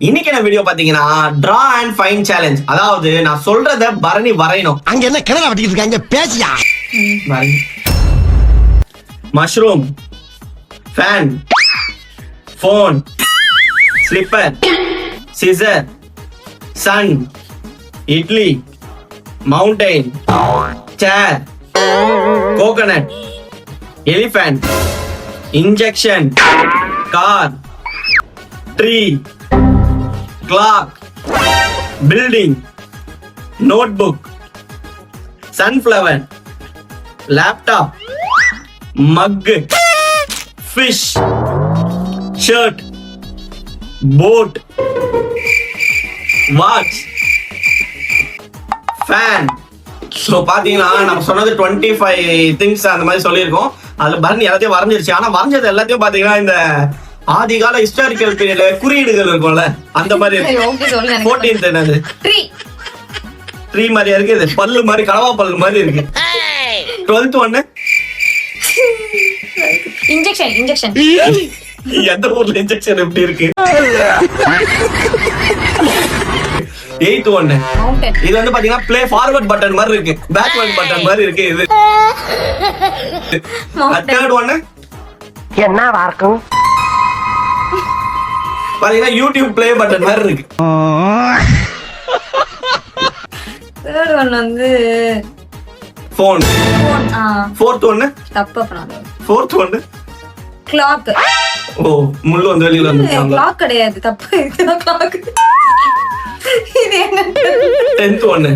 இன்னைக்கு என்ன வீடியோ பாத்தீங்கன்னா டிரா அண்ட் ஃபைண்ட் சேலஞ்ச். அதாவது நான் சொல்றத பரணி வரையணும். அங்க என்ன கிணறு வெட்டிட்டு இருக்காங்க பேசியா? Mushroom, fan, phone, slipper, scissor, sun, idli, mountain, chair, coconut, elephant, injection, car, tree, clock, building, notebook, sunflower, laptop, mug, fish, shirt, boat, watch, fan. So பாத்தீங்கன்னா நம்ம சொன்னது 25 திங்ஸ் அந்த மாதிரி சொல்லியிருக்கோம். அதுல பரணி எல்லாத்தையும் வரைஞ்சிருச்சு. ஆனா வரைஞ்சது எல்லாத்தையும் பாத்தீங்கன்னா இந்த ஆதிகால ஹிஸ்டாரிக்கல் பீரியட்ல குறியீடுகள் இருக்கும்ல அந்த மாதிரி இருக்கு. 14th என்னது ட்ரீ மாதிரியா இருக்கு. இது பல்லு மாதிரி, கனவா பல்லு மாதிரி இருக்கு. 12th ஒண்ணு இன்ஜெக்ஷன் எந்த ஊர்ல இன்ஜெக்ஷன் எப்படி இருக்கு. 8th ஒண்ணு இது வந்து பாத்தீங்கன்னா பிளே ஃபார்வர்ட் பட்டன் மாதிரி இருக்கு, பேக்வர்ட் பட்டன் மாதிரி இருக்கு. இது 3rd ஒண்ணு என்னவா இருக்கும் பாத்தீங்கன்னா யூடியூப் பிளே பட்டன் மாதிரி இருக்கு. தேர்ட் ஒன் வந்து போன். 4th ஒண்ணு தப்பு பண்ணாத. 4th ஒண்ணு கிளாக். ஓ முள்ளு வந்து வெளியில வந்துட்டாங்க. கிளாக் கிடையாது, தப்பு. இதுதான் கிளாக். இது என்ன? 10th ஒண்ணு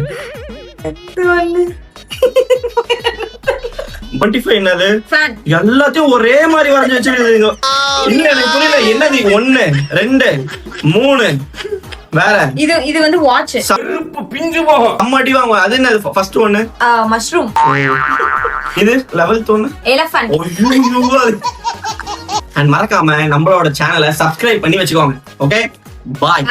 25 என்னது? ஃபேன். எல்லாத்தையும் ஒரே மாதிரி வரைஞ்சு வச்சிருக்கீங்க. இல்ல எனக்கு புரியல. என்னது 1 2 3 வேற? இது வந்து வாட்ச். சருப்பு பிஞ்சு போகும். அம்மாடி வாங்க. அது என்னது? ஃபர்ஸ்ட் ஒண்ணு மஷ்ரூம். இது 11th ஒண்ணு எலிஃபண்ட். ஐயோ. அண்ட் மறக்காம நம்மளோட சேனலை சப்ஸ்கிரைப் பண்ணி வச்சுக்கோங்க. ஓகே, பாய்.